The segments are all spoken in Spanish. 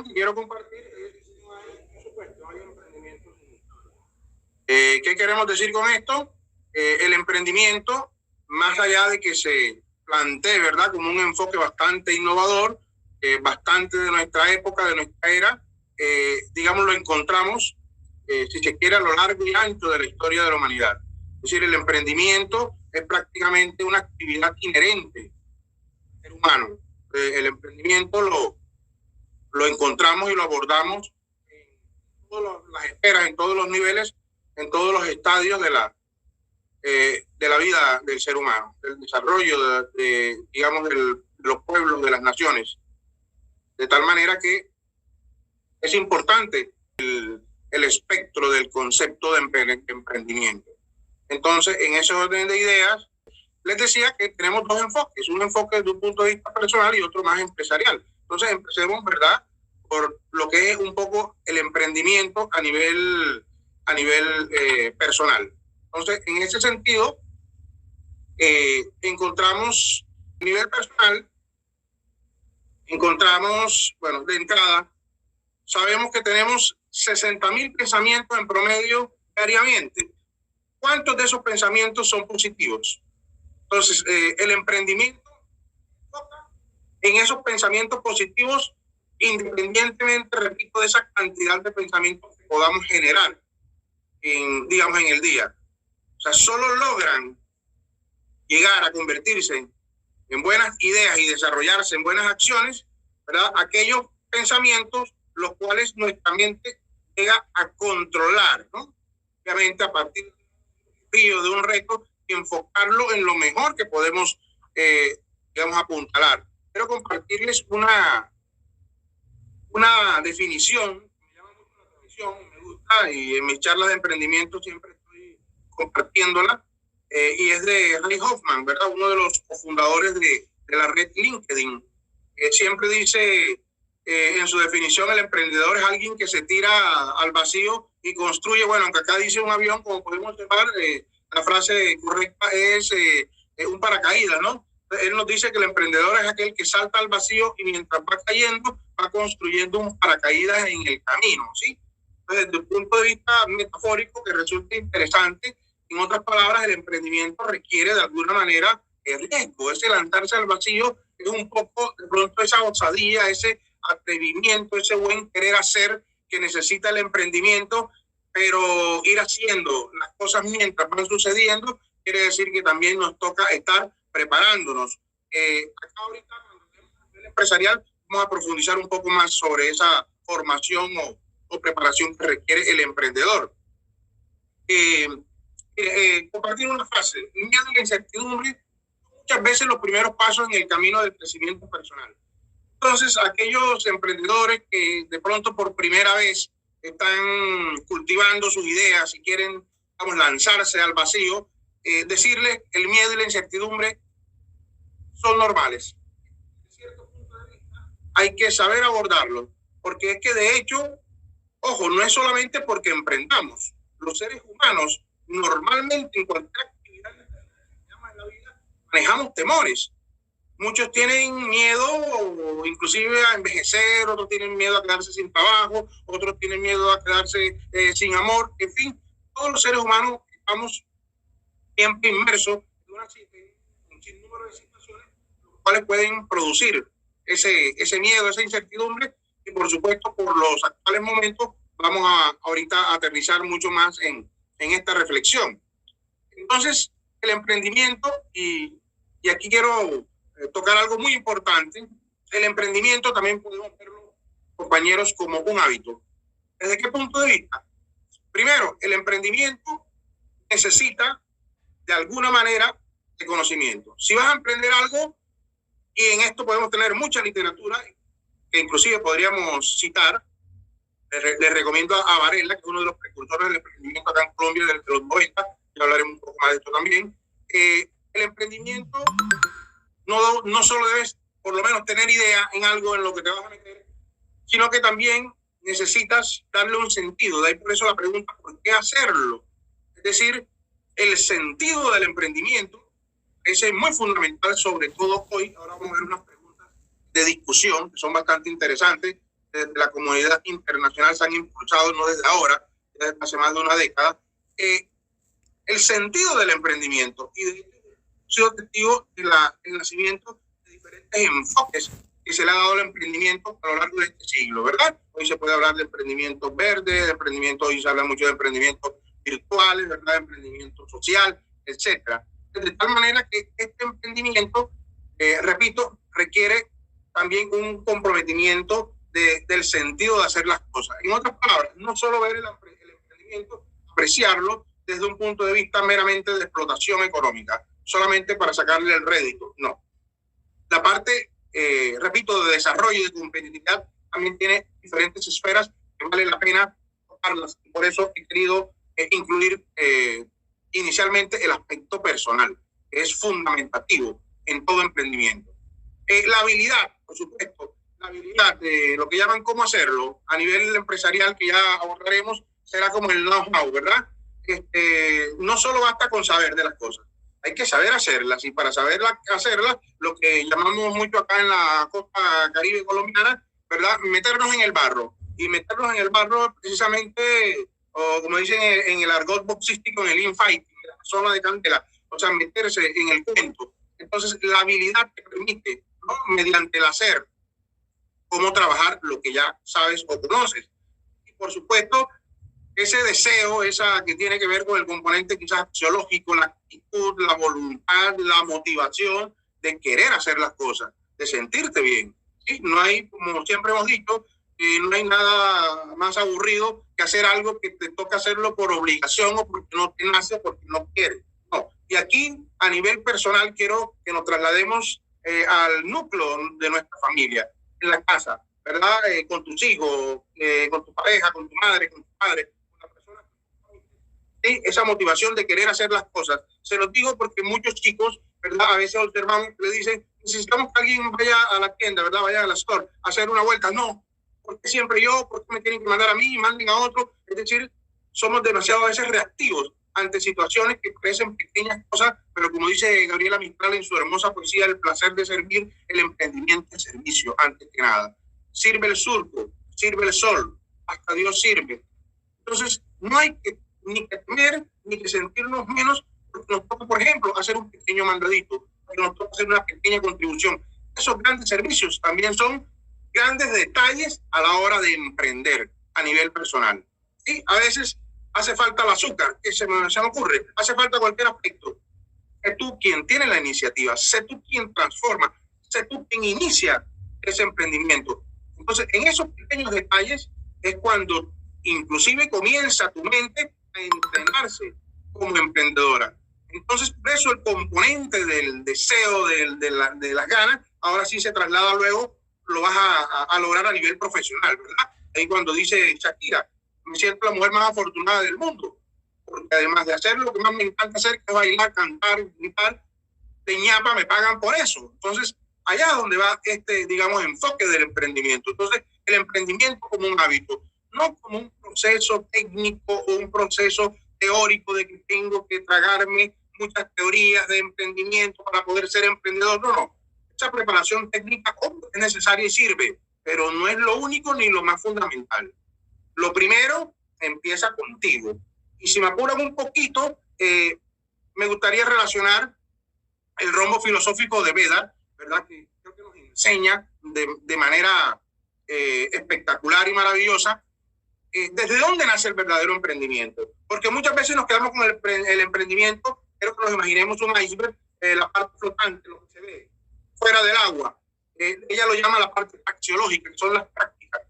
reflexión que quiero compartir es que no hay, por supuesto, no hay emprendimiento sin historia. ¿Qué queremos decir con esto? El emprendimiento, más allá de que se plantee, ¿verdad?, como un enfoque bastante innovador, bastante de nuestra época, de nuestra era, digamos, lo encontramos, si se quiere, a lo largo y ancho de la historia de la humanidad. Es decir, el emprendimiento es prácticamente una actividad inherente al ser humano. El emprendimiento lo encontramos y lo abordamos en todas las esferas, en todos los niveles, en todos los estadios de la vida del ser humano, del desarrollo, digamos, de los pueblos, de las naciones. De tal manera que es importante el espectro del concepto de emprendimiento. Entonces, en ese orden de ideas, les decía que tenemos dos enfoques, un enfoque desde un punto de vista personal y otro más empresarial. Entonces, empecemos, ¿verdad?, por lo que es un poco el emprendimiento a nivel personal. Entonces, en ese sentido, encontramos, a nivel personal, bueno, de entrada, sabemos que tenemos 60.000 pensamientos en promedio diariamente. ¿Cuántos de esos pensamientos son positivos? Entonces, el emprendimiento toca en esos pensamientos positivos, independientemente, repito, de esa cantidad de pensamientos que podamos generar, digamos, en el día. O sea, solo logran llegar a convertirse en buenas ideas y desarrollarse en buenas acciones, ¿verdad?, aquellos pensamientos los cuales nuestra mente llega a controlar, ¿no? Obviamente, a partir de un reto y enfocarlo en lo mejor que podemos, digamos, apuntalar. Quiero compartirles una definición, me llama mucho la atención, me gusta, y en mis charlas de emprendimiento siempre estoy compartiéndola, y es de Reid Hoffman, ¿verdad?, uno de los cofundadores de la red LinkedIn. Siempre dice, en su definición, el emprendedor es alguien que se tira al vacío y construye, bueno, aunque acá dice un avión, como podemos llamar, la frase correcta es un paracaídas, ¿no? Él nos dice que el emprendedor es aquel que salta al vacío y mientras va cayendo, va construyendo un paracaídas en el camino, ¿sí? Entonces, desde un punto de vista metafórico que resulta interesante, en otras palabras, el emprendimiento requiere de alguna manera el riesgo, ese lanzarse al vacío es un poco, de pronto, esa osadía, ese atrevimiento, ese buen querer hacer que necesita el emprendimiento, pero ir haciendo las cosas mientras van sucediendo quiere decir que también nos toca estar preparándonos. Acá ahorita, cuando tenemos a nivel empresarial, vamos a profundizar un poco más sobre esa formación o preparación que requiere el emprendedor. Compartir una frase: el miedo y la incertidumbre muchas veces los primeros pasos en el camino del crecimiento personal. Entonces, aquellos emprendedores que de pronto por primera vez están cultivando sus ideas y quieren, vamos, lanzarse al vacío, decirles que el miedo y la incertidumbre son normales. De cierto punto de vista, hay que saber abordarlo, porque es que de hecho, ojo, no es solamente porque emprendamos. Los seres humanos normalmente en cualquier actividad que llama en la vida manejamos temores. Muchos tienen miedo, inclusive a envejecer, otros tienen miedo a quedarse sin trabajo, otros tienen miedo a quedarse sin amor. En fin, todos los seres humanos estamos siempre inmersos en un sinnúmero de situaciones, los cuales pueden producir ese miedo, esa incertidumbre, y por supuesto, por los actuales momentos, vamos ahorita a aterrizar mucho más en esta reflexión. Entonces, el emprendimiento, y aquí quiero tocar algo muy importante, el emprendimiento también podemos verlo, compañeros, como un hábito. ¿Desde qué punto de vista? Primero, el emprendimiento necesita de alguna manera de conocimiento. Si vas a emprender algo, y en esto podemos tener mucha literatura, que inclusive podríamos citar, les recomiendo a Varela, que es uno de los precursores del emprendimiento acá en Colombia de los 90, y hablaremos un poco más de esto también. El emprendimiento no solo debes, por lo menos, tener idea en algo en lo que te vas a meter, sino que también necesitas darle un sentido. De ahí por eso la pregunta, ¿por qué hacerlo? Es decir, el sentido del emprendimiento es muy fundamental, sobre todo hoy. Ahora vamos a ver unas preguntas de discusión que son bastante interesantes. desde la comunidad internacional se han impulsado, no desde ahora, desde hace más de una década, el sentido del emprendimiento. Y de hecho, he sido testigo del nacimiento de diferentes enfoques que se le ha dado al emprendimiento a lo largo de este siglo, ¿verdad? Hoy se puede hablar de emprendimiento verde, de emprendimiento, hoy se habla mucho de emprendimientos virtuales, ¿verdad? De emprendimiento social, etcétera. De tal manera que este emprendimiento, repito, requiere también un comprometimiento del sentido de hacer las cosas. En otras palabras, no solo ver el emprendimiento, apreciarlo desde un punto de vista meramente de explotación económica, solamente para sacarle el rédito, no. La parte, repito, de desarrollo y de competitividad también tiene diferentes esferas que vale la pena tocarlas. Por eso he querido incluir inicialmente el aspecto personal, que es fundamentativo en todo emprendimiento. La habilidad, por supuesto, la habilidad de lo que llaman cómo hacerlo a nivel empresarial, que ya abordaremos, será como el know-how, ¿verdad? No solo basta con saber de las cosas, hay que saber hacerlas, y para saber hacerlas, lo que llamamos mucho acá en la costa caribe colombiana, ¿verdad? Meternos en el barro, y meternos en el barro precisamente, o como dicen en el argot boxístico, en el infighting, en la zona de candela, o sea, meterse en el cuento. Entonces, la habilidad te permite, ¿no?, mediante el hacer, cómo trabajar lo que ya sabes o conoces. Y por supuesto, ese deseo, esa que tiene que ver con el componente quizás psicológico, la actitud, la voluntad, la motivación de querer hacer las cosas, de sentirte bien. ¿Sí? No hay, como siempre hemos dicho, no hay nada más aburrido que hacer algo que te toca hacerlo por obligación o porque no te nace o porque no quieres. No. Y aquí, a nivel personal, quiero que nos traslademos al núcleo de nuestra familia, en la casa, ¿verdad? Con tus hijos, con tu pareja, con tu madre, con tu padre. ¿Sí? Esa motivación de querer hacer las cosas. Se los digo porque muchos chicos, ¿verdad? A veces observamos, le dicen, necesitamos que alguien vaya a la tienda, ¿verdad? Vaya a la store a hacer una vuelta. No, porque siempre yo, porque me tienen que mandar a mí y manden a otro. Es decir, somos demasiado a veces reactivos ante situaciones que parecen pequeñas cosas, pero como dice Gabriela Mistral en su hermosa poesía, el placer de servir, el emprendimiento es servicio, antes que nada. Sirve el surco, sirve el sol, hasta Dios sirve. Entonces, no hay que ni que temer, ni que sentirnos menos, porque nos toca, por ejemplo, hacer un pequeño mandadito, porque nos toca hacer una pequeña contribución. Esos grandes servicios también son grandes detalles a la hora de emprender a nivel personal. Y a veces hace falta el azúcar, que se me ocurre, hace falta cualquier aspecto. Sé tú quien tiene la iniciativa, sé tú quien transforma, sé tú quien inicia ese emprendimiento. Entonces, en esos pequeños detalles es cuando inclusive comienza tu mente a entrenarse como emprendedora. Entonces, por eso el componente del deseo, de las ganas, ahora sí se traslada luego, lo vas a lograr a nivel profesional, ¿verdad? Ahí cuando dice Shakira, me siento la mujer más afortunada del mundo, porque además de hacer lo que más me encanta hacer, que es bailar, cantar, gritar, de ñapa me pagan por eso. Entonces, allá es donde va digamos, enfoque del emprendimiento. Entonces, el emprendimiento como un hábito, no como un proceso técnico o un proceso teórico de que tengo que tragarme muchas teorías de emprendimiento para poder ser emprendedor. No, no. Esa preparación técnica es necesaria y sirve, pero no es lo único ni lo más fundamental. Lo primero empieza contigo. Y si me apuran un poquito, me gustaría relacionar el rombo filosófico de Vedar, ¿verdad? Que creo que nos enseña de manera espectacular y maravillosa desde dónde nace el verdadero emprendimiento. Porque muchas veces nos quedamos con el emprendimiento, pero que nos imaginemos un iceberg, la parte flotante, lo que se ve fuera del agua. Ella lo llama la parte axiológica, que son las prácticas.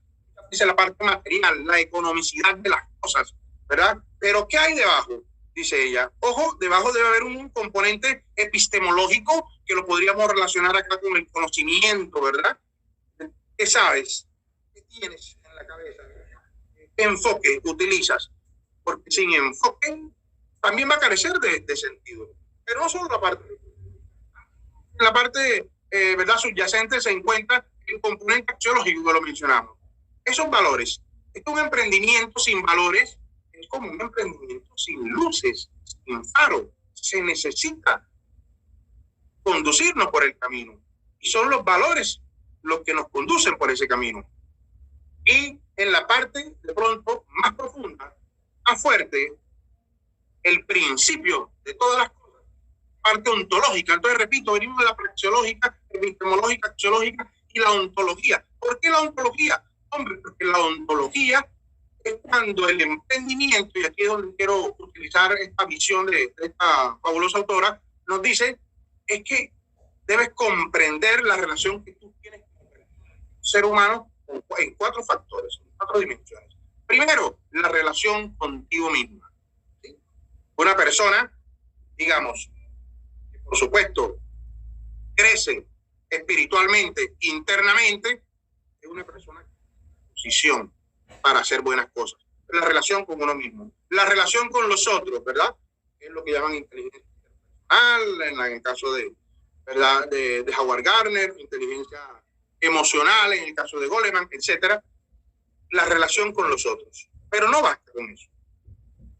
Dice la parte material, la economicidad de las cosas, ¿verdad? Pero ¿qué hay debajo? Dice ella. Ojo, debajo debe haber un componente epistemológico que lo podríamos relacionar acá con el conocimiento, ¿verdad? ¿Qué sabes? ¿Qué tienes en la cabeza? ¿Qué enfoque utilizas? Porque sin enfoque también va a carecer de sentido. Pero no solo la parte. En la parte, ¿verdad?, subyacente se encuentra el componente axiológico que lo mencionamos. Esos valores. Es un emprendimiento sin valores, es como un emprendimiento sin luces, sin faro. Se necesita conducirnos por el camino. Y son los valores los que nos conducen por ese camino. Y en la parte de pronto más profunda, más fuerte, el principio de todas las cosas, parte ontológica. Entonces, repito, venimos de la praxeológica, epistemológica, axiológica y la ontología. ¿Por qué la ontología? Hombre, porque la ontología es cuando el emprendimiento, y aquí es donde quiero utilizar esta visión de esta fabulosa autora, nos dice, es que debes comprender la relación que tú tienes con el ser humano en 4 factores, en 4 dimensiones. Primero, la relación contigo misma. ¿Sí? Una persona, digamos, que por supuesto, crece espiritualmente, internamente, es una persona que tiene posición para hacer buenas cosas. La relación con uno mismo. La relación con los otros, ¿verdad? Es lo que llaman inteligencia personal, en el caso de, ¿verdad? de Howard Gardner, inteligencia emocional, en el caso de Goleman, etcétera. La relación con los otros. Pero no basta con eso.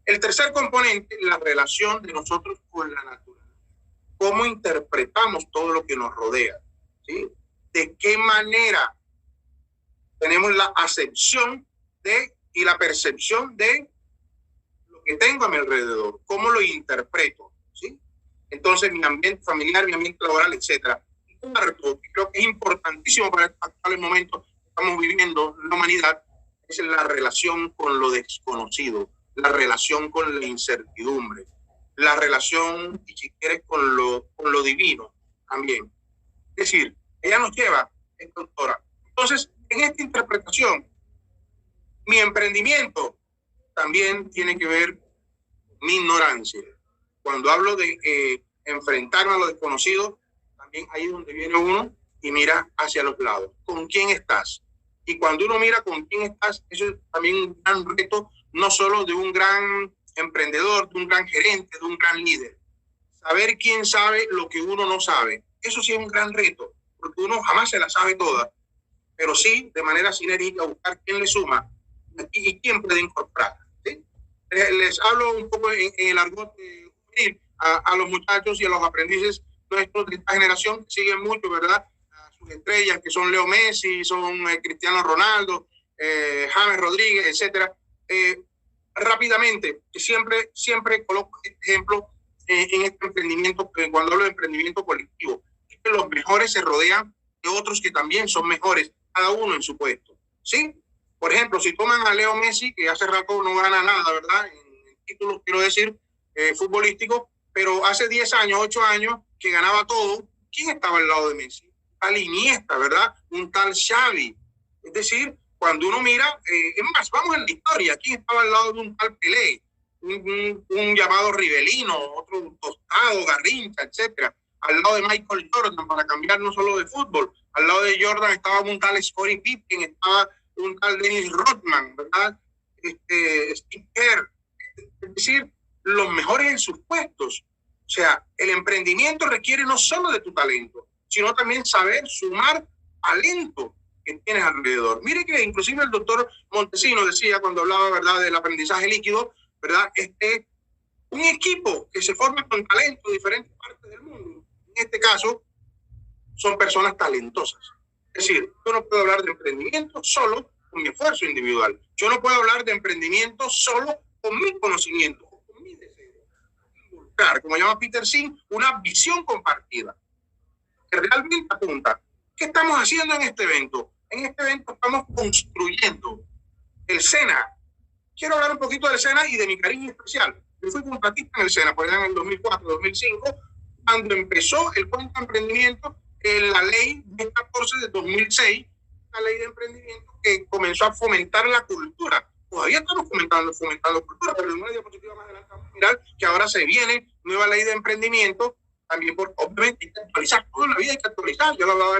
El tercer componente, la relación de nosotros con la naturaleza. Cómo interpretamos todo lo que nos rodea. ¿Sí? De qué manera tenemos la acepción de y la percepción de lo que tengo a mi alrededor, cómo lo interpreto, ¿sí? Entonces, mi ambiente familiar, mi ambiente laboral, etcétera. Y cuarto, que creo que es importantísimo para el actual momento que estamos viviendo en la humanidad, es la relación con lo desconocido, la relación con la incertidumbre, la relación, y si quieres, con lo divino también. Es decir, ella nos lleva, esta autora. Entonces, en esta interpretación, mi emprendimiento también tiene que ver con mi ignorancia. Cuando hablo de enfrentarme a lo desconocido, también ahí es donde viene uno y mira hacia los lados. ¿Con quién estás? Y cuando uno mira con quién estás, eso es también un gran reto, no solo de un gran emprendedor, de un gran gerente, de un gran líder. Saber quién sabe lo que uno no sabe. Eso sí es un gran reto, porque uno jamás se la sabe toda, pero sí, de manera sinérgica, buscar quién le suma y quién puede incorporar. ¿Sí? Les hablo un poco en el argot juvenil a los muchachos y a los aprendices nuestros de esta generación que siguen mucho, ¿verdad? A sus estrellas, que son Leo Messi, son Cristiano Ronaldo, James Rodríguez, etcétera. Rápidamente, que siempre coloco este ejemplo en este emprendimiento, cuando hablo de emprendimiento colectivo, es que los mejores se rodean de otros que también son mejores, cada uno en su puesto, ¿sí? Por ejemplo, si toman a Leo Messi, que hace rato no gana nada, ¿verdad? En títulos, quiero decir, futbolísticos, pero hace 10 años, 8 años, que ganaba todo, ¿quién estaba al lado de Messi? Tal Iniesta, ¿verdad? Un tal Xavi. Es decir, cuando uno mira, es más, vamos en la historia, ¿quién estaba al lado de un tal Pelé? Un llamado Rivelino, otro Tostado, Garrincha, etcétera. Al lado de Michael Jordan, para cambiar no solo de fútbol, al lado de Jordan estaba un tal Scottie Pippen, estaba un tal Dennis Rodman, ¿verdad? Steve Kerr. Es decir, los mejores en sus puestos. O sea, el emprendimiento requiere no solo de tu talento, sino también saber sumar talento que tienes alrededor. Mire que inclusive el doctor Montesino decía cuando hablaba, ¿verdad?, del aprendizaje líquido, ¿verdad? Un equipo que se forma con talento de diferentes partes del mundo. En este caso, son personas talentosas. Es decir, yo no puedo hablar de emprendimiento solo con mi esfuerzo individual. Yo no puedo hablar de emprendimiento solo con mi conocimiento, con mi deseo. Involucrar, como llama Peter Singh, una visión compartida que realmente apunta. ¿Qué estamos haciendo en este evento? En este evento estamos construyendo el SENA. Quiero hablar un poquito del SENA y de mi cariño especial. Yo fui contratista en el SENA, por allá en el 2004, 2005, cuando empezó el cuento de emprendimiento, la ley 14 de 2006, la ley de emprendimiento que comenzó a fomentar la cultura. Todavía estamos fomentando cultura, pero en una diapositiva más adelante vamos a mirar que ahora se viene nueva ley de emprendimiento, también por, obviamente hay que actualizar, toda la vida hay que actualizar. Yo lo hablaba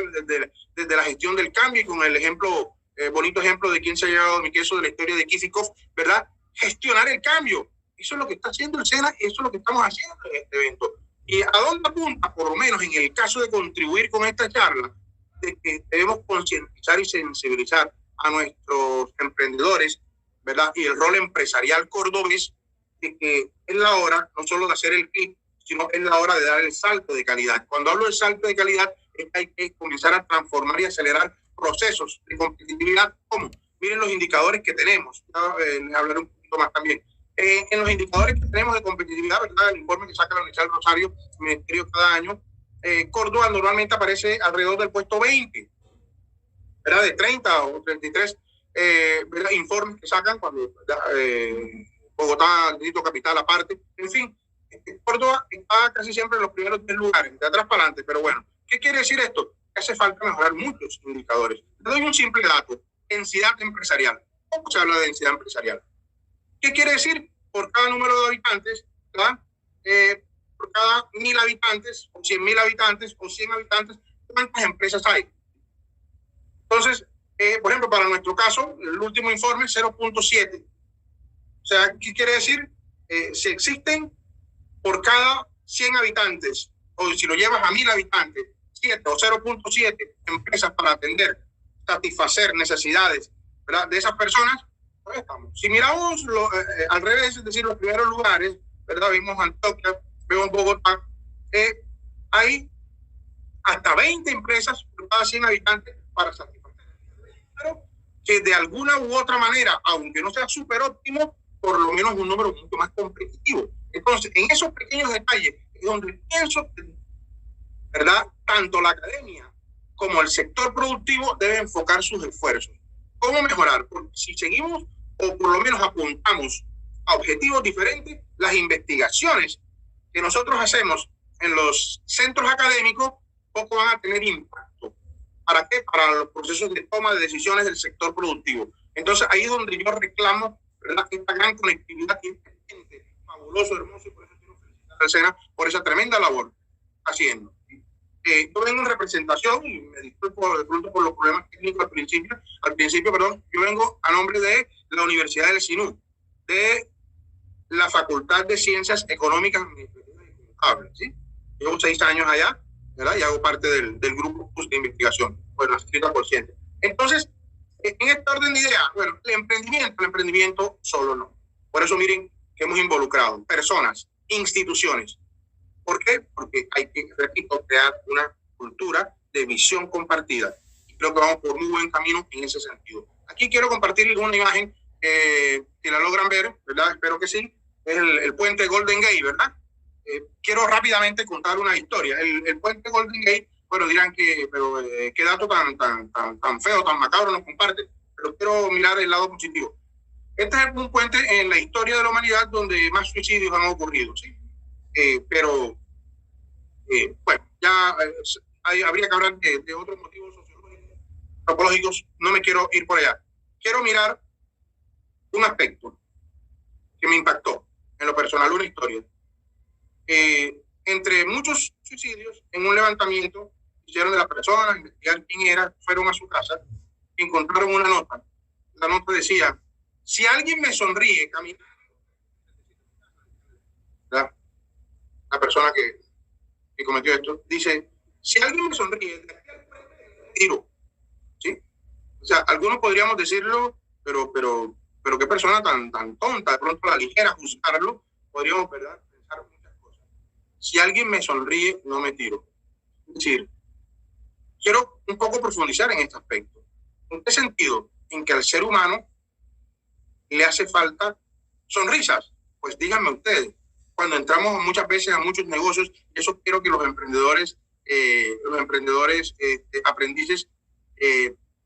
desde la gestión del cambio y con el ejemplo, bonito ejemplo de quien se ha llevado mi queso de la historia de Kisikov, ¿verdad? Gestionar el cambio. Eso es lo que está haciendo el SENA y eso es lo que estamos haciendo en este evento. ¿Y a dónde apunta? Por lo menos en el caso de contribuir con esta charla, de que debemos concientizar y sensibilizar a nuestros emprendedores, ¿verdad? Y el rol empresarial cordobés, de que es la hora no solo de hacer el clic, sino es la hora de dar el salto de calidad. Cuando hablo del salto de calidad, es que hay que comenzar a transformar y acelerar procesos de competitividad. ¿Cómo? miren los indicadores que tenemos. Les hablaré un poquito más también. En los indicadores que tenemos de competitividad, ¿verdad? El informe que saca la Universidad del Rosario, el Ministerio cada año, Córdoba normalmente aparece alrededor del puesto 20, ¿verdad? De 30 o 33 ¿verdad? Informes que sacan cuando Bogotá, Distrito Capital aparte. En fin, Córdoba está casi siempre en los primeros 10 lugares, de atrás para adelante. Pero bueno, ¿qué quiere decir esto? Que hace falta mejorar muchos indicadores. Le doy un simple dato: densidad empresarial. ¿Cómo se habla de densidad empresarial? ¿Qué quiere decir? Por cada número de habitantes, ¿verdad? Por cada 1000 habitantes, o 100.000 habitantes, o 100 habitantes, ¿cuántas empresas hay? Entonces, por ejemplo, para nuestro caso, el último informe, 0.7. O sea, ¿qué quiere decir? Si existen por cada 100 habitantes, o si lo llevas a 1000 habitantes, 7 o 0.7 empresas para atender, satisfacer necesidades, ¿verdad? De esas personas, pues estamos. Si miramos al revés, es decir, los primeros lugares, ¿verdad? Vimos Antioquia, vemos Bogotá, hay hasta 20 empresas por cada 100 habitantes para satisfacer. Pero que de alguna u otra manera, aunque no sea súper óptimo, por lo menos un número mucho más competitivo. Entonces, en esos pequeños detalles es donde pienso que, ¿verdad?, tanto la academia como el sector productivo deben enfocar sus esfuerzos. ¿Cómo mejorar? Porque si seguimos o por lo menos apuntamos a objetivos diferentes, las investigaciones que nosotros hacemos en los centros académicos poco van a tener impacto. ¿Para qué? Para los procesos de toma de decisiones del sector productivo. Entonces, ahí es donde yo reclamo, ¿verdad?, esta gran conectividad inteligente, fabuloso, hermoso, y por eso quiero felicitar a Sena por esa tremenda labor haciendo. Yo vengo en representación, y me disculpo de pronto por los problemas técnicos al principio, perdón, yo vengo a nombre de la Universidad del SINU, de la Facultad de Ciencias Económicas, Administrativas y Contables, ¿sí? Llevo 6 años allá, ¿verdad? Y hago parte del grupo de investigación, bueno, escrita por ciencia. Entonces, en este orden de ideas, bueno, el emprendimiento solo no. Por eso miren que hemos involucrado personas, instituciones. ¿Por qué? Porque hay que, repito, crear una cultura de visión compartida. Y creo que vamos por muy buen camino en ese sentido. Aquí quiero compartir una imagen, si la logran ver, ¿verdad? Espero que sí. Es el puente Golden Gate, ¿verdad? Quiero rápidamente contar una historia. El puente Golden Gate, bueno, dirán que, pero qué dato tan feo, tan macabro nos comparte, pero quiero mirar el lado positivo. Este es un puente en la historia de la humanidad donde más suicidios han ocurrido, ¿sí? Pero, bueno, ya habría que hablar de otros motivos sociológicos, antropológicos, no me quiero ir por allá. Quiero mirar un aspecto que me impactó en lo personal, una historia. Entre muchos suicidios, en un levantamiento, hicieron de la persona, investigar quién era, fueron a su casa, encontraron una nota. La nota decía: si alguien me sonríe caminando, la persona que cometió esto, dice: si alguien me sonríe, tiro. ¿Sí? O sea, algunos podríamos decirlo, pero qué persona tan tonta, de pronto a la ligera juzgarlo, podríamos, ¿verdad?, pensar muchas cosas. Si alguien me sonríe, no me tiro. Es decir, quiero un poco profundizar en este aspecto. ¿En qué sentido? En que al ser humano le hace falta sonrisas. Pues díganme ustedes, cuando entramos muchas veces a muchos negocios, y eso quiero que los emprendedores aprendices,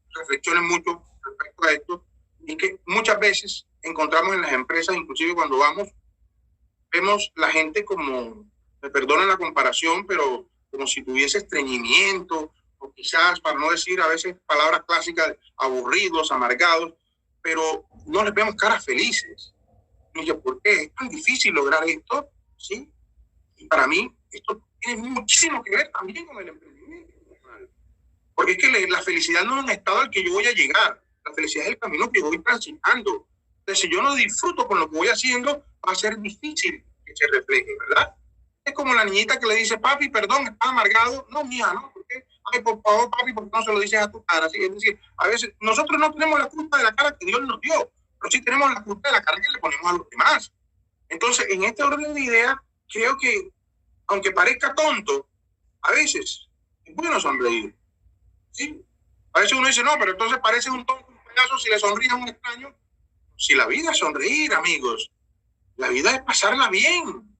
reflexionen mucho respecto a esto, y que muchas veces encontramos en las empresas, inclusive cuando vamos, vemos la gente como, me perdonan la comparación, pero como si tuviese estreñimiento, o quizás, para no decir a veces palabras clásicas, aburridos, amargados, pero no les vemos caras felices. Y yo, ¿por qué es tan difícil lograr esto? ¿Sí? Y para mí esto tiene muchísimo que ver también con el emprendimiento. Porque es que la felicidad no es un estado al que yo voy a llegar. La felicidad es el camino que voy transitando. Entonces, si yo no disfruto con lo que voy haciendo, va a ser difícil que se refleje, ¿verdad? Es como la niñita que le dice: papi, perdón, está amargado. No, mija, no, ¿por qué? Ay, por favor, papi, ¿por qué no se lo dices a tu cara? ¿Sí? Es decir, a veces nosotros no tenemos la culpa de la cara que Dios nos dio, pero sí tenemos la culpa de la cara que le ponemos a los demás. Entonces, en este orden de ideas, creo que, aunque parezca tonto, a veces es bueno sonreír. ¿Sí? A veces uno dice: no, pero entonces parece un tonto payaso si le sonríe a un extraño. Si la vida es sonreír, amigos, la vida es pasarla bien.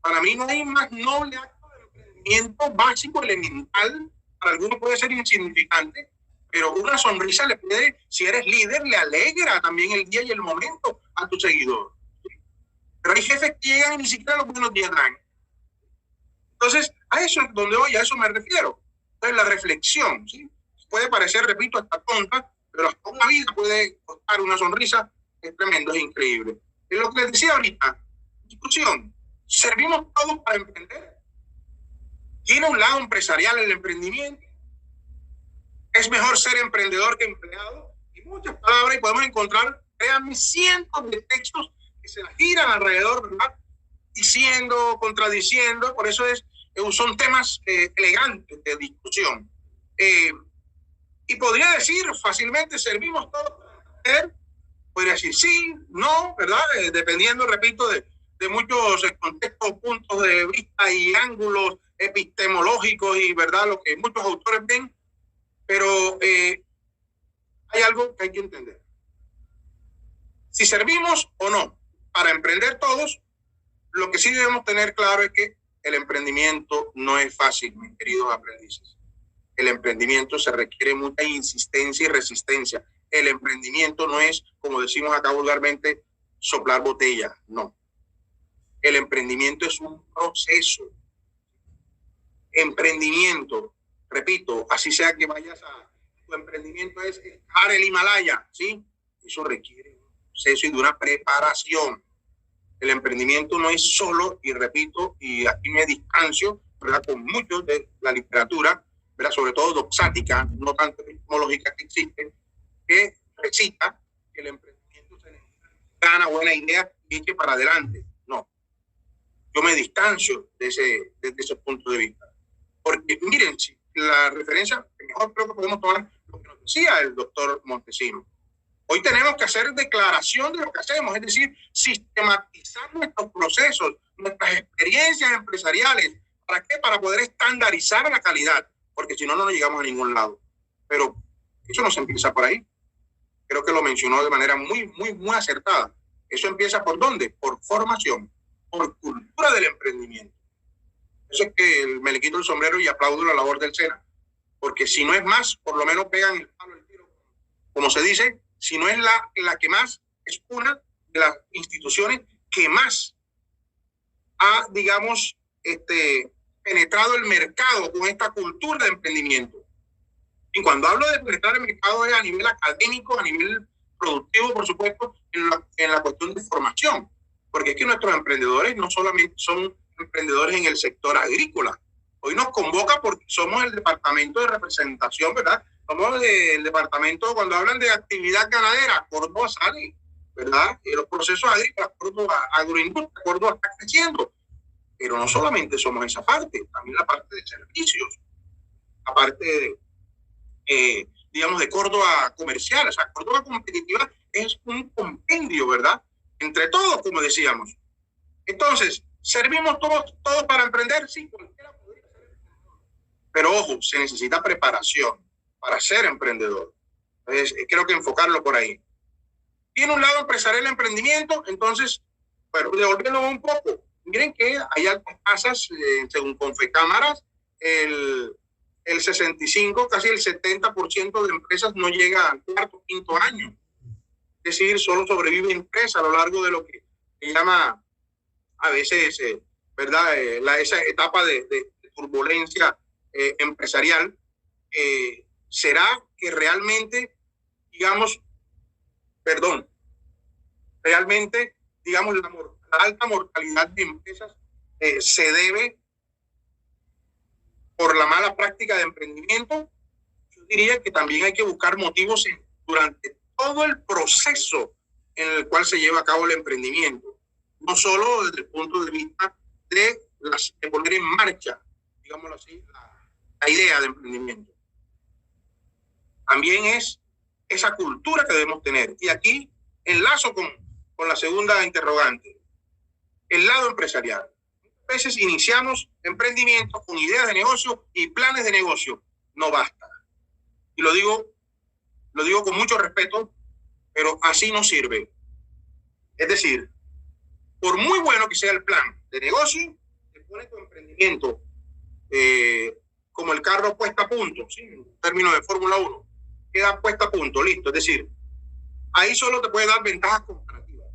Para mí no hay más noble acto de emprendimiento básico, elemental. Para algunos puede ser insignificante, pero una sonrisa le puede, si eres líder, le alegra también el día y el momento a tu seguidor. Pero hay jefes que llegan y ni siquiera los buenos días dan. Entonces, a eso es donde voy, a eso me refiero. Entonces, la reflexión, ¿sí? Puede parecer, repito, hasta tonta, pero hasta una vida puede costar una sonrisa. Es tremendo, es increíble. Es lo que les decía ahorita. Discusión. ¿Servimos todos para emprender? ¿Tiene un lado empresarial el emprendimiento? ¿Es mejor ser emprendedor que empleado? Y muchas palabras, y podemos encontrar, créanme, cientos de textos que se giran alrededor, ¿verdad? Diciendo, contradiciendo, por eso son temas elegantes de discusión. Y podría decir fácilmente, ¿servimos todos para emprender? Podría decir sí, no, ¿verdad? Dependiendo, repito, de muchos contextos, puntos de vista y ángulos epistemológicos y, ¿verdad?, lo que muchos autores ven. Pero hay algo que hay que entender. Si servimos o no para emprender todos, lo que sí debemos tener claro es que el emprendimiento no es fácil, mis queridos aprendices. El emprendimiento se requiere mucha insistencia y resistencia. El emprendimiento no es, como decimos acá vulgarmente, soplar botella, no. El emprendimiento es un proceso. Emprendimiento, repito, así sea que vayas a... Tu emprendimiento es escalar el Himalaya, ¿sí? Eso requiere un proceso y de una preparación. El emprendimiento no es solo, y repito, y aquí me distancio, ¿verdad?, con muchos de la literatura, ¿verdad?, sobre todo doxática, no tanto epistemológica, que existe, que recita que el emprendimiento se necesita una buena idea y eche para adelante. No. Yo me distancio de ese punto de vista. Porque miren, si la referencia, mejor creo que podemos tomar lo que nos decía el doctor Montesino. Hoy tenemos que hacer declaración de lo que hacemos, es decir, sistematizar nuestros procesos, nuestras experiencias empresariales. ¿Para qué? Para poder estandarizar la calidad, porque si no, no llegamos a ningún lado. Pero eso no se empieza por ahí. Creo que lo mencionó de manera muy acertada. Eso empieza ¿por dónde? Por formación, por cultura del emprendimiento. Eso es que me le quito el sombrero y aplaudo la labor del SENA. Porque si no es más, por lo menos pegan el palo del tiro. Como se dice, si no es la que más, es una de las instituciones que más ha, digamos, penetrado el mercado con esta cultura de emprendimiento. Y cuando hablo de penetrar el mercado es a nivel académico, a nivel productivo, por supuesto, en la cuestión de formación. Porque es que nuestros emprendedores no solamente son emprendedores en el sector agrícola. Hoy nos convoca porque somos el departamento de representación, ¿verdad? Somos el departamento, cuando hablan de actividad ganadera, Córdoba sale, ¿verdad? Y los procesos agrícolas, Córdoba, agroindustria, Córdoba está creciendo. Pero no solamente somos esa parte, también la parte de servicios, la parte de, digamos, de Córdoba comercial. O sea, Córdoba competitiva es un compendio, ¿verdad? Entre todos, como decíamos. Entonces, ¿servimos todos para emprender? Sí, cualquiera podría ser emprendedor. Pero ojo, se necesita preparación para ser emprendedor. Entonces, creo que enfocarlo por ahí. Tiene un lado empresarial el emprendimiento, entonces, bueno, devolviéndolo un poco. Miren que hay altas tasas, según Confecámaras, el 65, casi el 70% de empresas no llega al cuarto, quinto año. Es decir, solo sobrevive empresa a lo largo de lo que se llama a veces, ¿verdad? Esa etapa de turbulencia empresarial. ¿Será que realmente, digamos, realmente, digamos, la alta mortalidad de empresas se debe por la mala práctica de emprendimiento? Yo diría que también hay que buscar motivos durante todo el proceso en el cual se lleva a cabo el emprendimiento, no solo desde el punto de vista de poner en marcha, digámoslo así, la idea de emprendimiento. También es esa cultura que debemos tener. Y aquí enlazo con la segunda interrogante, el lado empresarial. A veces iniciamos emprendimientos con ideas de negocio y planes de negocio. No basta. Y lo digo con mucho respeto, pero así no sirve. Es decir, por muy bueno que sea el plan de negocio, te pone tu emprendimiento como el carro puesta a punto, ¿sí? En términos de Fórmula 1, queda puesta a punto, listo. Es decir, ahí solo te puede dar ventajas comparativas.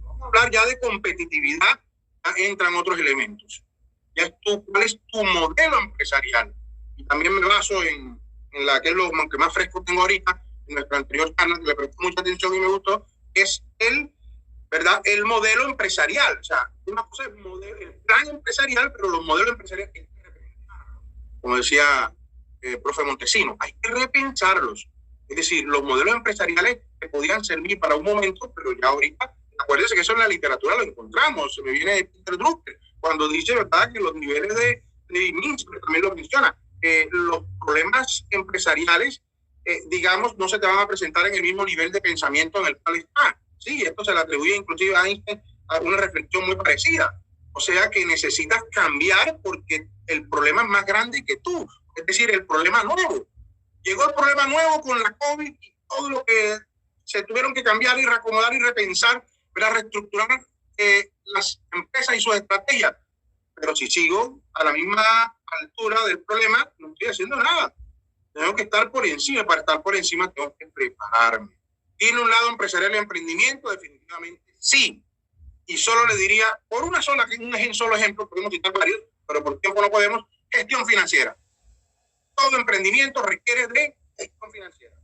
Vamos a hablar ya de competitividad, ya entran otros elementos. Ya es cuál es tu modelo empresarial. Y también me baso en la que es lo que más fresco tengo ahorita, en nuestra anterior charla, que le presté mucha atención y me gustó, es ¿verdad? El modelo empresarial. O sea, una cosa es el plan empresarial, pero los modelos empresariales hay que repensarlos. Como decía el profe Montesino, hay que repensarlos. Es decir, los modelos empresariales que podían servir para un momento, pero ya ahorita, acuérdense que eso en la literatura lo encontramos. Se me viene de Peter Drucker, cuando dice, ¿verdad?, que los niveles de Minsky también lo menciona. Los problemas empresariales, digamos, no se te van a presentar en el mismo nivel de pensamiento en el cual está. Sí, esto se le atribuye inclusive a Einstein a una reflexión muy parecida. O sea que necesitas cambiar porque el problema es más grande que tú. Es decir, el problema nuevo. Llegó el problema nuevo con la COVID y todo lo que se tuvieron que cambiar y reacomodar y repensar para reestructurar las empresas y sus estrategias. Pero si sigo a la misma altura del problema, no estoy haciendo nada. Tengo que estar por encima. Para estar por encima tengo que prepararme. ¿Tiene un lado empresarial el emprendimiento? Definitivamente sí. Y solo le diría, por un solo ejemplo, podemos citar varios, pero por tiempo no podemos, gestión financiera. Todo emprendimiento requiere de gestión financiera.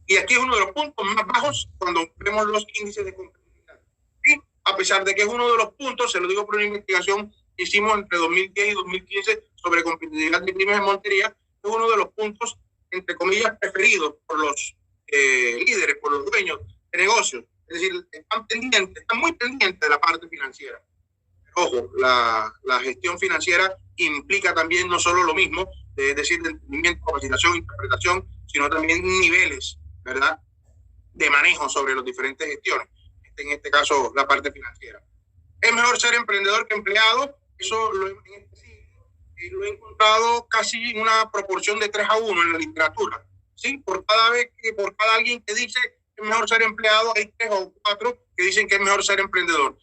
Y aquí es uno de los puntos más bajos cuando vemos los índices de competitividad. ¿Sí? A pesar de que es uno de los puntos, se lo digo por una investigación que hicimos entre 2010 y 2015 sobre competitividad de pymes en Montería, es uno de los puntos, entre comillas, preferidos por los líderes, por los dueños de negocios. Es decir, están muy pendientes de la parte financiera. Ojo, la gestión financiera implica también no solo lo mismo, es decir, de entendimiento, capacitación, interpretación, sino también niveles, ¿verdad?, de manejo sobre las diferentes gestiones. En este caso, la parte financiera. ¿Es mejor ser emprendedor que empleado? Eso lo he encontrado casi en una proporción de 3-1 en la literatura. ¿Sí? Por cada alguien que dice que es mejor ser empleado, hay 3 o 4 que dicen que es mejor ser emprendedor.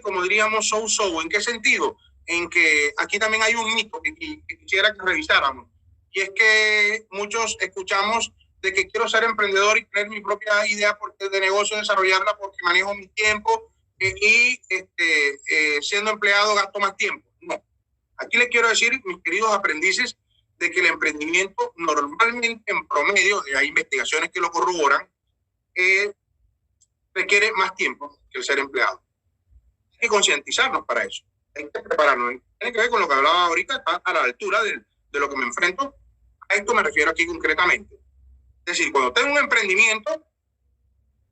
Como diríamos, ¿en qué sentido? En que aquí también hay un mito que quisiera que revisáramos. Y es que muchos escuchamos de que quiero ser emprendedor y tener mi propia idea de negocio, desarrollarla porque manejo mi tiempo y siendo empleado gasto más tiempo. No. Aquí les quiero decir, mis queridos aprendices, de que el emprendimiento normalmente en promedio, hay investigaciones que lo corroboran, requiere más tiempo que el ser empleado. Hay que concientizarnos para eso, hay que prepararnos. Tiene que ver con lo que hablaba ahorita, está a la altura de lo que me enfrento. A esto me refiero aquí concretamente. Es decir, cuando tengo un emprendimiento,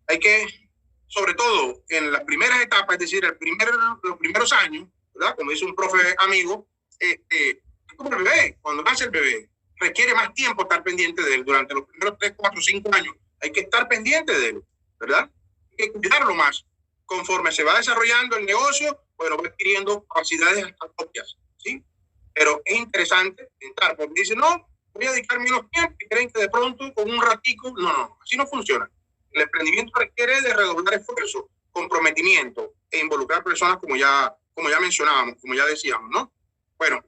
hay que, sobre todo en las primeras etapas, es decir, los primeros años, ¿verdad?, como dice un profe amigo, como el bebé, cuando nace el bebé, requiere más tiempo estar pendiente de él. Durante los primeros 3, 4, 5 años hay que estar pendiente de él, ¿verdad? Hay que cuidarlo más. Conforme se va desarrollando el negocio, bueno, va adquiriendo capacidades propias, ¿sí? Pero es interesante entrar, porque dicen, no, voy a dedicar menos tiempo y creen que de pronto con un ratico, no, así no funciona. El emprendimiento requiere de redoblar esfuerzo, comprometimiento e involucrar personas como ya mencionábamos, como ya decíamos, ¿no? Bueno,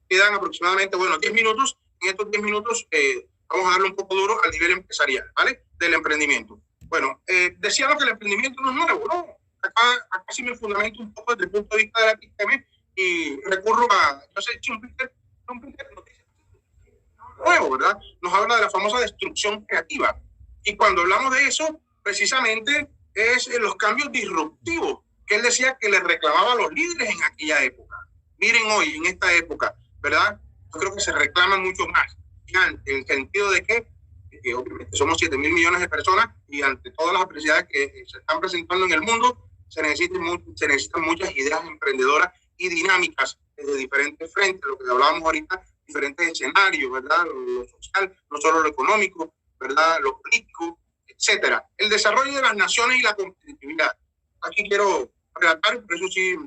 quedan aproximadamente, 10 minutos. En estos 10 minutos vamos a darle un poco duro al nivel empresarial, ¿vale?, del emprendimiento. Bueno, decíamos que el emprendimiento no es nuevo, ¿no? Acá sí me fundamento un poco desde el punto de vista de la TICM y recurro a, Schumpeter nos dice nuevo, ¿verdad? Nos habla de la famosa destrucción creativa. Y cuando hablamos de eso, precisamente es los cambios disruptivos que él decía que le reclamaba a los líderes en aquella época. Miren hoy, en esta época, ¿verdad? Yo creo que se reclama mucho más. En el sentido de que obviamente somos 7.000 millones de personas y ante todas las adversidades que se están presentando en el mundo, se necesitan muchas ideas emprendedoras y dinámicas desde diferentes frentes, lo que hablábamos ahorita, diferentes escenarios, ¿verdad? Lo social, no solo lo económico, ¿verdad? Lo político, etcétera. El desarrollo de las naciones y la competitividad. Aquí quiero relatar, por eso sí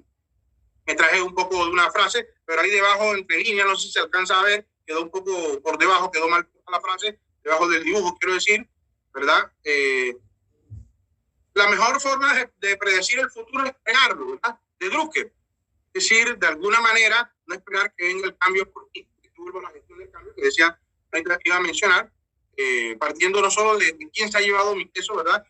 me traje un poco de una frase, pero ahí debajo, entre líneas, no sé si se alcanza a ver, quedó un poco por debajo, quedó mal la frase, debajo del dibujo, quiero decir, ¿verdad? La mejor forma de predecir el futuro es crearlo, ¿verdad? De Drucker. Es decir, de alguna manera, no esperar que venga el cambio por ti. La gestión del cambio que decía, iba a mencionar, partiendo no solo de quién se ha llevado mi queso, ¿verdad?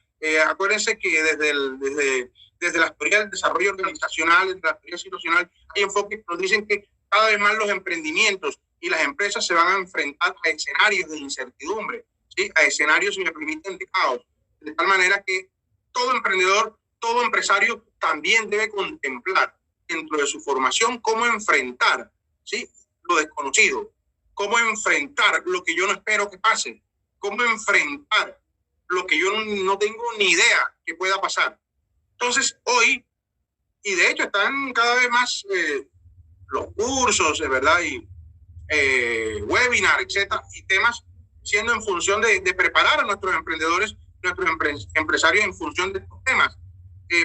Acuérdense que desde la teoría del desarrollo organizacional, desde la teoría situacional, hay enfoques que nos dicen que cada vez más los emprendimientos y las empresas se van a enfrentar a escenarios de incertidumbre, ¿sí? A escenarios, si me permiten, de caos. De tal manera que todo emprendedor, todo empresario también debe contemplar dentro de su formación cómo enfrentar, ¿sí?, lo desconocido, cómo enfrentar lo que yo no espero que pase, cómo enfrentar lo que yo no tengo ni idea que pueda pasar. Entonces, hoy, y de hecho están cada vez más los cursos, ¿verdad? Y webinar, etcétera, y temas siendo en función de preparar a nuestros emprendedores, nuestros empresarios en función de estos temas.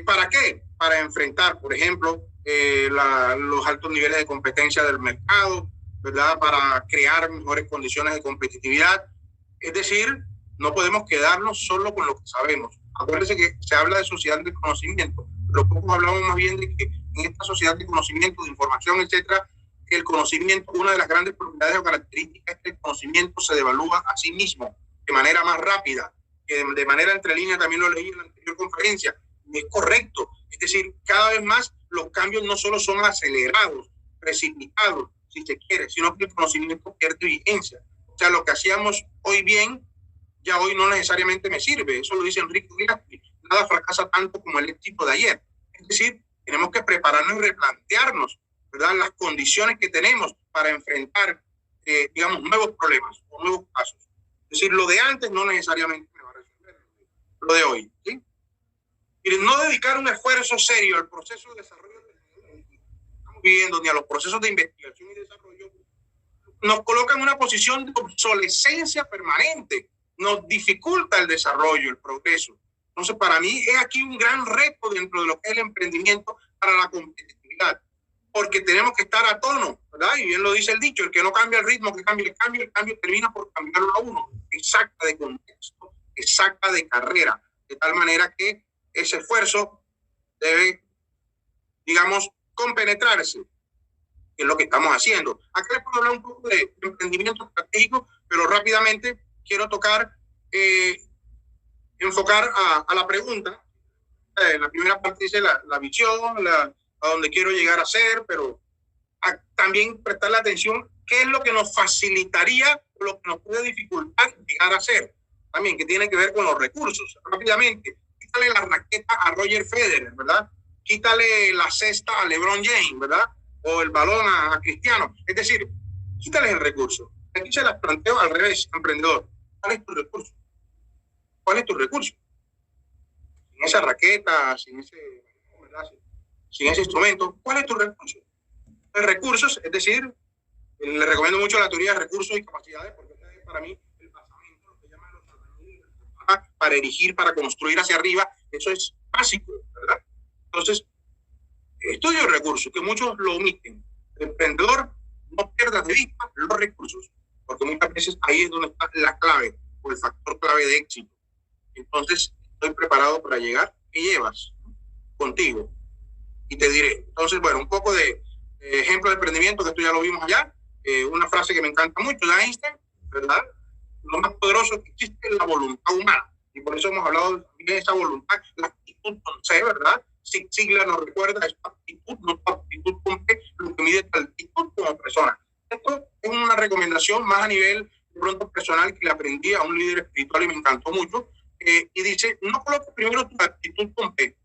¿Para qué? Para enfrentar, por ejemplo, los altos niveles de competencia del mercado, ¿verdad? Para crear mejores condiciones de competitividad. Es decir, no podemos quedarnos solo con lo que sabemos. Acuérdense que se habla de sociedad del conocimiento, pero poco hablamos más bien de que en esta sociedad de conocimiento, de información, etcétera, el conocimiento, una de las grandes propiedades o características es que el conocimiento se devalúa a sí mismo de manera más rápida, que de manera entre líneas también lo leí en la anterior conferencia. Es correcto. Es decir, cada vez más los cambios no solo son acelerados, precipitados, si se quiere, sino que el conocimiento pierde vigencia. O sea, lo que hacíamos hoy bien, ya hoy no necesariamente me sirve. Eso lo dice Enrique Glaspi. Nada fracasa tanto como el éxito de ayer. Es decir, tenemos que prepararnos y replantearnos, ¿verdad?, las condiciones que tenemos para enfrentar, digamos, nuevos problemas o nuevos casos. Es decir, lo de antes no necesariamente me va a resolver lo de hoy, ¿sí? Y no dedicar un esfuerzo serio al proceso de desarrollo que estamos viviendo, ni a los procesos de investigación y desarrollo, nos coloca en una posición de obsolescencia permanente, nos dificulta el desarrollo, el progreso. Entonces, para mí es aquí un gran reto dentro de lo que es el emprendimiento para la competitividad, porque tenemos que estar a tono, ¿verdad? Y bien lo dice el dicho, el que no cambia el ritmo, que cambie el cambio termina por cambiarlo a uno. Exacta de contexto, exacta de carrera, de tal manera que ese esfuerzo debe, digamos, compenetrarse en lo que estamos haciendo. Acá les puedo hablar un poco de emprendimiento estratégico, pero rápidamente quiero tocar, enfocar a la pregunta. La primera parte dice la visión, a donde quiero llegar a ser, pero también prestarle atención qué es lo que nos facilitaría, lo que nos puede dificultar llegar a ser. También que tiene que ver con los recursos. Rápidamente, quítale la raqueta a Roger Federer, ¿verdad? Quítale la cesta a LeBron James, ¿verdad? O el balón a Cristiano. Es decir, quítale el recurso. Aquí se las planteo al revés, emprendedor. ¿Cuál es tu recurso? ¿Cuál es tu recurso? Sin esa raqueta, sin ese instrumento, ¿cuál es tu recurso? Los recursos, es decir, le recomiendo mucho la teoría de recursos y capacidades, porque es para mí el basamento, lo que llaman los albañiles, para erigir, para construir hacia arriba, eso es básico, ¿verdad? Entonces, estudio de recursos, que muchos lo omiten. El emprendedor no pierda de vista los recursos, porque muchas veces ahí es donde está la clave, o el factor clave de éxito. Entonces, estoy preparado para llegar. ¿Qué llevas contigo? Y te diré. Entonces, bueno, un poco de ejemplo de emprendimiento, que esto ya lo vimos allá. Una frase que me encanta mucho de Einstein, ¿verdad? Lo más poderoso que existe es la voluntad humana. Y por eso hemos hablado de esa voluntad, la actitud con C, ¿verdad? Sigla nos recuerda esta actitud, no actitud con P, lo que mide tu actitud como persona. Esto es una recomendación más a nivel de pronto personal que le aprendí a un líder espiritual y me encantó mucho. Y dice, no coloques primero tu actitud con P.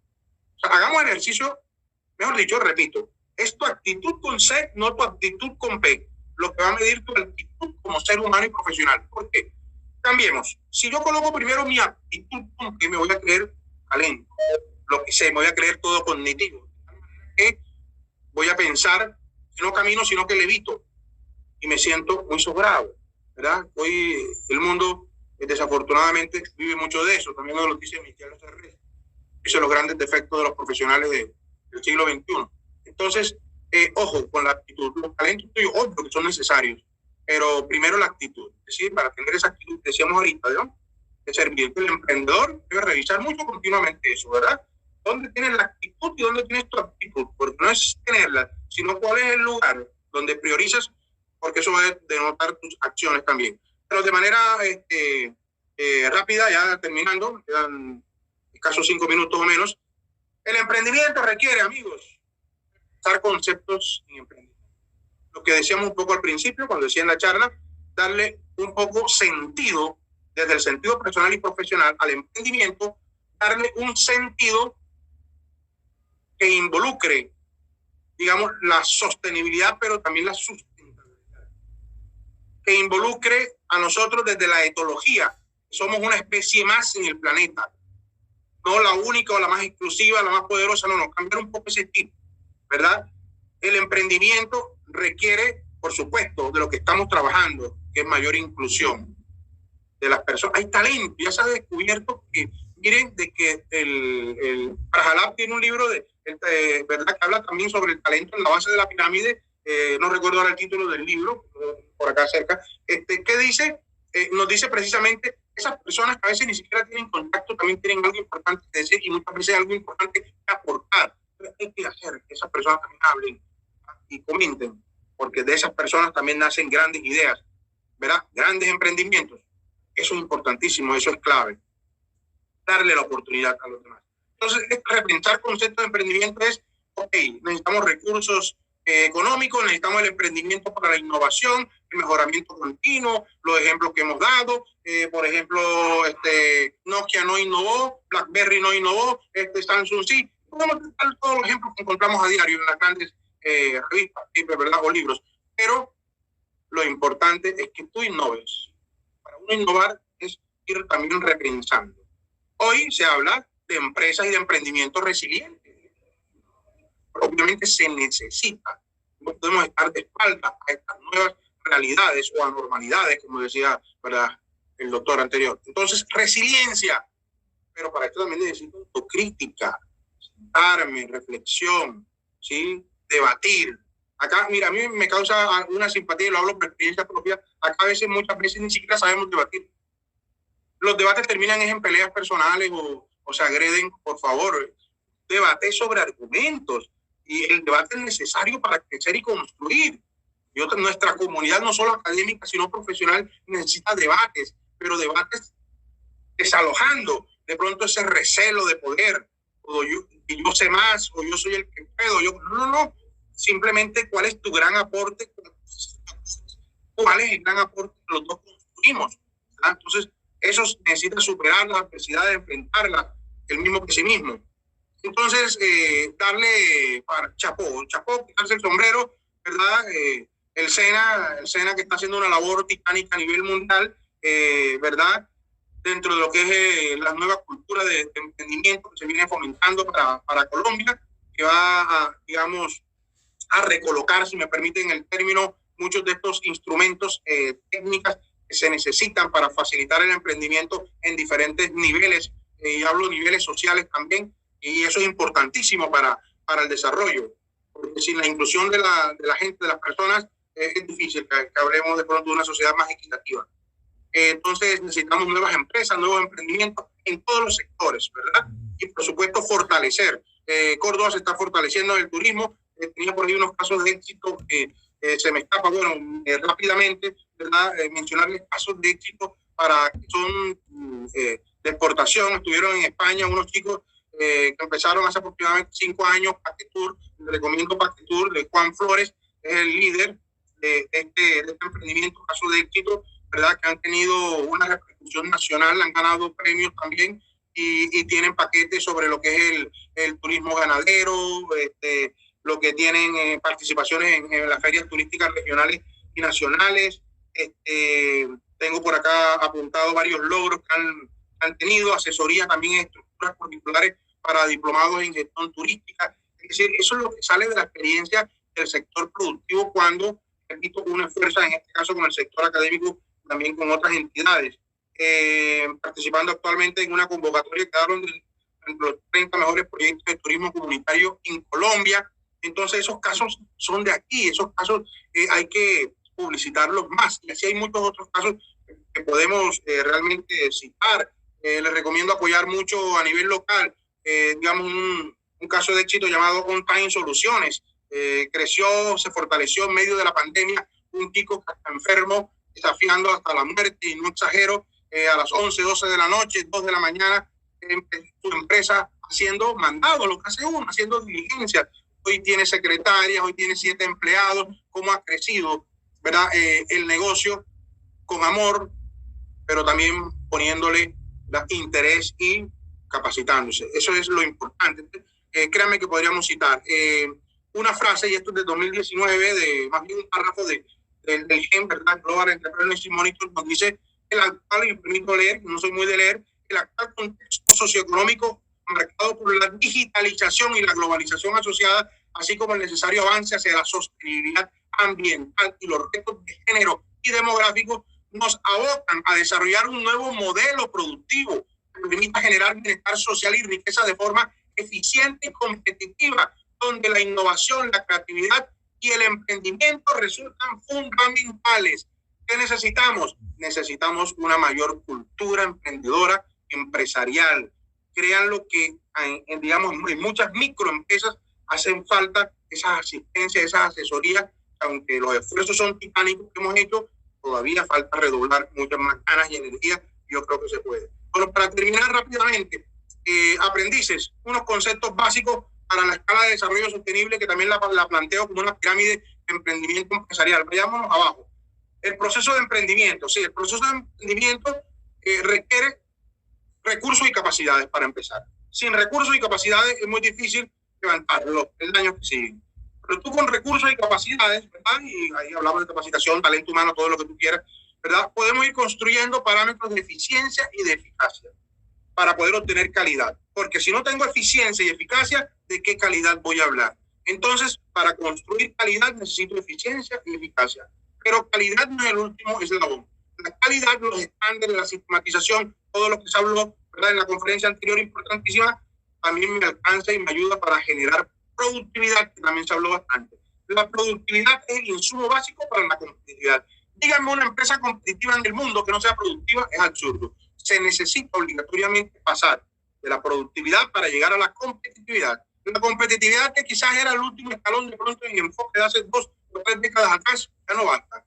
O sea, hagamos el ejercicio, mejor dicho, repito, es tu actitud con C, no tu actitud con P, lo que va a medir tu actitud como ser humano y profesional. ¿Por qué? Cambiemos. Si yo coloco primero mi actitud con P, me voy a creer talento, lo que sé, me voy a creer todo cognitivo. Voy a pensar que no camino, sino que levito. Y me siento muy sobrado, ¿verdad? Hoy el mundo desafortunadamente vive mucho de eso. También nos lo dice Michel Serres. Dice los grandes defectos de los profesionales del siglo XXI. Entonces, ojo con la actitud. Los talentos tuyos, obvio que son necesarios, pero primero la actitud. Es decir, para tener esa actitud, decíamos ahorita, ¿no? de servir. El emprendedor debe revisar mucho continuamente eso, ¿verdad? ¿Dónde tienes la actitud y dónde tienes tu actitud? Porque no es tenerla, sino cuál es el lugar donde priorizas, porque eso va a denotar tus acciones también. Pero de manera rápida, ya terminando, quedan escasos 5 minutos o menos, el emprendimiento requiere, amigos, usar conceptos en emprendimiento. Lo que decíamos un poco al principio, cuando decía en la charla, darle un poco sentido, desde el sentido personal y profesional, al emprendimiento, darle un sentido que involucre, digamos, la sostenibilidad, pero también la sustentabilidad. Que involucre a nosotros desde la etología. Somos una especie más en el planeta. No la única o la más exclusiva, la más poderosa, no, cambiar un poco ese tipo, ¿verdad? El emprendimiento requiere, por supuesto, de lo que estamos trabajando, que es mayor inclusión de las personas. Hay talento, ya se ha descubierto que, miren, de que el Prajalab tiene un libro ¿verdad? Que habla también sobre el talento en la base de la pirámide. No recuerdo ahora el título del libro, por acá cerca. ¿Qué dice? Nos dice precisamente esas personas que a veces ni siquiera tienen contacto, también tienen algo importante que decir y muchas veces algo importante que aportar. Pero hay que hacer que esas personas también hablen y comenten, porque de esas personas también nacen grandes ideas, ¿verdad? Grandes emprendimientos. Eso es importantísimo, eso es clave. Darle la oportunidad a los demás. Entonces, repensar conceptos de emprendimiento es, ok, necesitamos recursos económicos, necesitamos el emprendimiento para la innovación, el mejoramiento continuo, los ejemplos que hemos dado, por ejemplo, Nokia no innovó, BlackBerry no innovó, Samsung sí. Podemos dar todos los ejemplos que encontramos a diario en las grandes revistas, ¿verdad? O libros. Pero lo importante es que tú innoves. Para uno innovar es ir también repensando. Hoy se habla de empresas y de emprendimiento resiliente. Obviamente se necesita. No podemos estar de espaldas a estas nuevas realidades o anormalidades, como decía, ¿verdad?, el doctor anterior. Entonces, resiliencia. Pero para esto también necesito autocrítica, sentarme, reflexión, ¿sí? Debatir. Acá, mira, a mí me causa una simpatía y lo hablo por experiencia propia. Acá muchas veces ni siquiera sabemos debatir. Los debates terminan en peleas personales o se agreden. Por favor, debate sobre argumentos. Y el debate es necesario para crecer y construir. Nuestra comunidad, no solo académica, sino profesional, necesita debates, pero debates desalojando de pronto ese recelo de poder, o yo sé más, o yo soy el que puedo. No. Simplemente, ¿cuál es tu gran aporte? ¿Cuál es el gran aporte que los dos construimos? ¿Verdad? Entonces, eso necesita superar las adversidades, enfrentarlas, el mismo que sí mismo. Entonces, darle para chapó, quitarse el sombrero, ¿verdad? El SENA que está haciendo una labor titánica a nivel mundial, ¿verdad? Dentro de lo que es la nueva cultura de emprendimiento que se viene fomentando para Colombia, que va a, digamos, a recolocar, si me permiten el término, muchos de estos instrumentos, técnicas que se necesitan para facilitar el emprendimiento en diferentes niveles, y hablo de niveles sociales también, y eso es importantísimo para el desarrollo, porque sin la inclusión de la gente, de las personas, es difícil que hablemos de pronto de una sociedad más equitativa. Entonces necesitamos nuevas empresas, nuevos emprendimientos en todos los sectores, ¿verdad? Y por supuesto fortalecer. Córdoba se está fortaleciendo en el turismo. Tenía por ahí unos casos de éxito que se me escapa, rápidamente, ¿verdad? Mencionarles casos de éxito para que son de exportación. Estuvieron en España unos chicos que empezaron hace aproximadamente 5 años, Paquetour. Les recomiendo Paquetour, de Juan Flores, es el líder de este emprendimiento, caso de éxito, ¿verdad? Que han tenido una repercusión nacional, han ganado premios también y tienen paquetes sobre lo que es el turismo ganadero, lo que tienen participaciones en las ferias turísticas regionales y nacionales. Tengo por acá apuntado varios logros que han tenido, asesoría también en estructuras curriculares para diplomados en gestión turística. Es decir, eso es lo que sale de la experiencia del sector productivo cuando, repito, una fuerza, en este caso con el sector académico, también con otras entidades, participando actualmente en una convocatoria que daron de los 30 mejores proyectos de turismo comunitario en Colombia. Entonces esos casos son de aquí, esos casos hay que publicitarlos más, y así hay muchos otros casos que podemos realmente citar Les recomiendo apoyar mucho a nivel local, digamos, un caso de éxito llamado On Time Soluciones. Creció, se fortaleció en medio de la pandemia, un chico que está enfermo, desafiando hasta la muerte, y no exagero, a las 11, 12 de la noche, 2 de la mañana, su empresa haciendo mandado, lo que hace uno, haciendo diligencias. Hoy tiene secretarias, hoy tiene 7 empleados. Cómo ha crecido, ¿verdad? El negocio con amor, pero también poniéndole interés y capacitándose. Eso es lo importante. Créanme que podríamos citar una frase, y esto es de 2019, más bien un párrafo del GEM, ¿verdad? Global Entrepreneurship Monitor, nos dice el actual, y me permito leer, no soy muy de leer, el actual contexto socioeconómico marcado por la digitalización y la globalización asociada, así como el necesario avance hacia la sostenibilidad ambiental y los retos de género y demográficos, nos abocan a desarrollar un nuevo modelo productivo que permita generar bienestar social y riqueza de forma eficiente y competitiva, donde la innovación, la creatividad y el emprendimiento resultan fundamentales. ¿Qué necesitamos? Necesitamos una mayor cultura emprendedora, empresarial. Crean lo que, digamos, en muchas microempresas hacen falta esas asistencias, esas asesorías, aunque los esfuerzos son titánicos que hemos hecho, todavía falta redoblar muchas más ganas y energía. Yo creo que se puede. Bueno, para terminar rápidamente, aprendices, unos conceptos básicos para la escala de desarrollo sostenible, que también la planteo como una pirámide de emprendimiento empresarial. Vayámonos abajo. El proceso de emprendimiento. Sí, el proceso de emprendimiento requiere recursos y capacidades para empezar. Sin recursos y capacidades es muy difícil levantar los peldaños que siguen. Pero tú con recursos y capacidades, ¿verdad? Y ahí hablamos de capacitación, talento humano, todo lo que tú quieras, ¿verdad? Podemos ir construyendo parámetros de eficiencia y de eficacia para poder obtener calidad. Porque si no tengo eficiencia y eficacia, ¿de qué calidad voy a hablar? Entonces, para construir calidad necesito eficiencia y eficacia. Pero calidad no es el último eslabón. La calidad, los estándares, la sistematización, todo lo que se habló, ¿verdad?, en la conferencia anterior, importantísima, también me alcanza y me ayuda para generar productividad, que también se habló bastante. La productividad es el insumo básico para la competitividad. Díganme una empresa competitiva en el mundo que no sea productiva, es absurdo. Se necesita obligatoriamente pasar de la productividad para llegar a la competitividad. La competitividad, que quizás era el último escalón de pronto en el enfoque de hace 2 o 3 décadas atrás, ya no basta.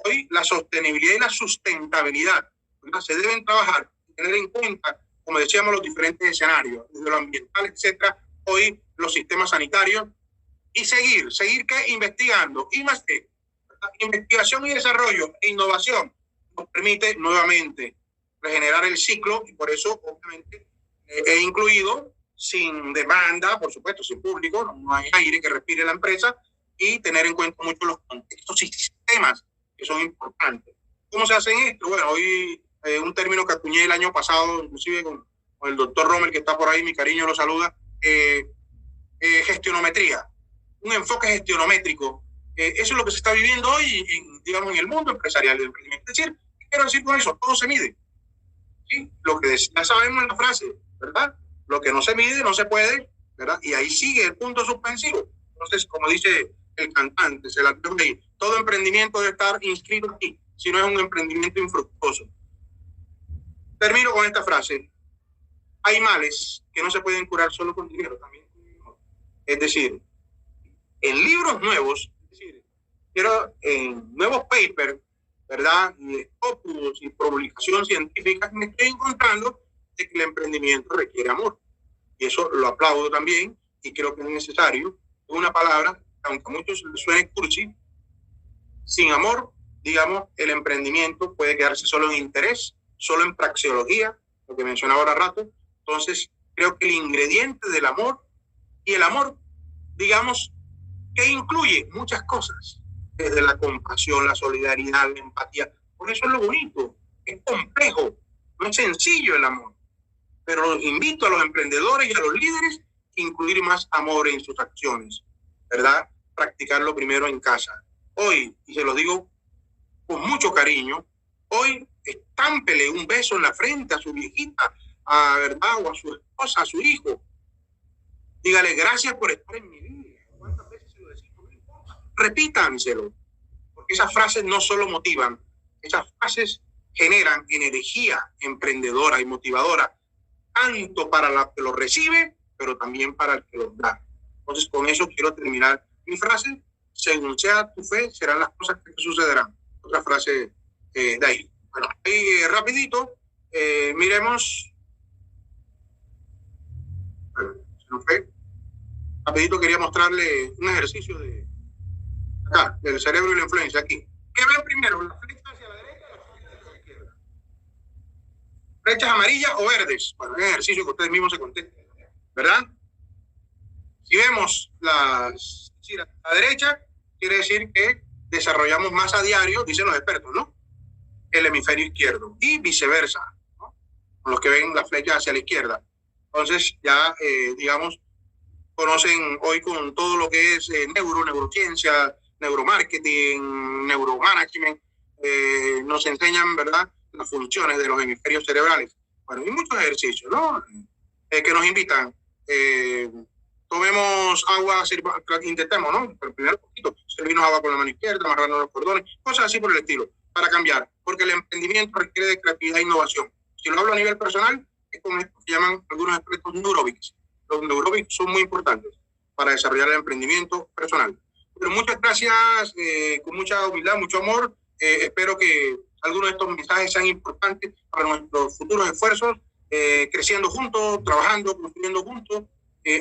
Hoy la sostenibilidad y la sustentabilidad, ¿verdad?, se deben trabajar y tener en cuenta, como decíamos, los diferentes escenarios, desde lo ambiental, etcétera, hoy los sistemas sanitarios, y seguir ¿qué? Investigando, y más que investigación y desarrollo e innovación nos permite nuevamente regenerar el ciclo, y por eso obviamente he incluido sin demanda, por supuesto, sin público, no hay aire que respire la empresa, y tener en cuenta mucho los contextos y sistemas que son importantes. ¿Cómo se hace esto? Bueno, hoy un término que acuñé el año pasado, inclusive con el doctor Rommel, que está por ahí, mi cariño lo saluda, gestionometría, un enfoque gestionométrico. Eso es lo que se está viviendo hoy, digamos, en el mundo empresarial del emprendimiento. Es decir, ¿qué quiero decir con eso? Todo se mide. ¿Sí? Lo que ya sabemos en la frase, ¿verdad? Lo que no se mide no se puede, ¿verdad? Y ahí sigue el punto suspensivo. Entonces, como dice el cantante, se la tengo ahí. Todo emprendimiento debe estar inscrito aquí, si no es un emprendimiento infructuoso. Termino con esta frase. Hay males que no se pueden curar solo con dinero también. Es decir, en libros nuevos, es decir, en nuevos papers, ¿verdad?, y opus y publicación científica, me estoy encontrando de que el emprendimiento requiere amor. Y eso lo aplaudo también, y creo que es necesario. Una palabra, aunque a muchos les suene cursi, sin amor, digamos, el emprendimiento puede quedarse solo en interés, solo en praxeología, lo que mencionaba ahora rato. Entonces, creo que el ingrediente del amor, y el amor, digamos, que incluye muchas cosas, desde la compasión, la solidaridad, la empatía. Por eso es lo bonito, es complejo, no es sencillo el amor. Pero invito a los emprendedores y a los líderes a incluir más amor en sus acciones, ¿verdad? Practicarlo primero en casa. Hoy, y se lo digo con mucho cariño, hoy estámpele un beso en la frente a su viejita, ¿verdad?, o a su esposa, a su hijo. Dígale, gracias por estar en mi vida. ¿Cuántas veces se lo decimos? No importa. Repítanselo, porque esas frases no solo motivan, esas frases generan energía emprendedora y motivadora, tanto para la que lo recibe, pero también para el que lo da. Entonces, con eso quiero terminar mi frase. Según sea tu fe, serán las cosas que te sucederán. Otra frase de ahí. Bueno, ahí rapidito, miremos. Bueno, se nos fue. Rapidito quería mostrarle un ejercicio de acá, del cerebro y la influencia aquí. ¿Qué ven primero? ¿La flecha hacia la derecha o la flecha hacia la izquierda? ¿Flechas amarillas o verdes? Bueno, es un ejercicio que ustedes mismos se contesten, ¿verdad? Si vemos la derecha, quiere decir que desarrollamos más a diario, dicen los expertos, ¿no? El hemisferio izquierdo y viceversa, ¿no? Con los que ven la flecha hacia la izquierda. Entonces ya, digamos, conocen hoy con todo lo que es neurociencia, neuromarketing, neuromanagement, nos enseñan, ¿verdad?, las funciones de los hemisferios cerebrales. Bueno, y muchos ejercicios, ¿no? Que nos invitan. Tomemos agua, intentemos, ¿no? Pero primero un poquito, servirnos agua con la mano izquierda, amarrarnos los cordones, cosas así por el estilo, para cambiar, porque el emprendimiento requiere de creatividad e innovación. Si lo hablo a nivel personal, es como esto que llaman algunos expertos neurobics. Los neurobics son muy importantes para desarrollar el emprendimiento personal. Pero muchas gracias, con mucha humildad, mucho amor. Espero que algunos de estos mensajes sean importantes para nuestros futuros esfuerzos, creciendo juntos, trabajando, construyendo juntos.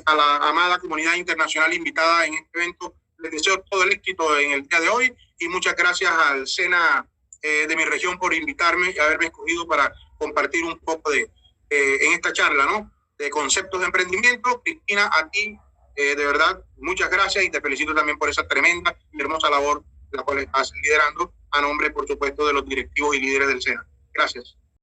A la amada comunidad internacional invitada en este evento, les deseo todo el éxito en el día de hoy y muchas gracias al SENA de mi región por invitarme y haberme escogido para compartir un poco en esta charla, ¿no?, de conceptos de emprendimiento. Cristina, a ti, de verdad, muchas gracias y te felicito también por esa tremenda y hermosa labor la cual estás liderando a nombre, por supuesto, de los directivos y líderes del SENA. Gracias.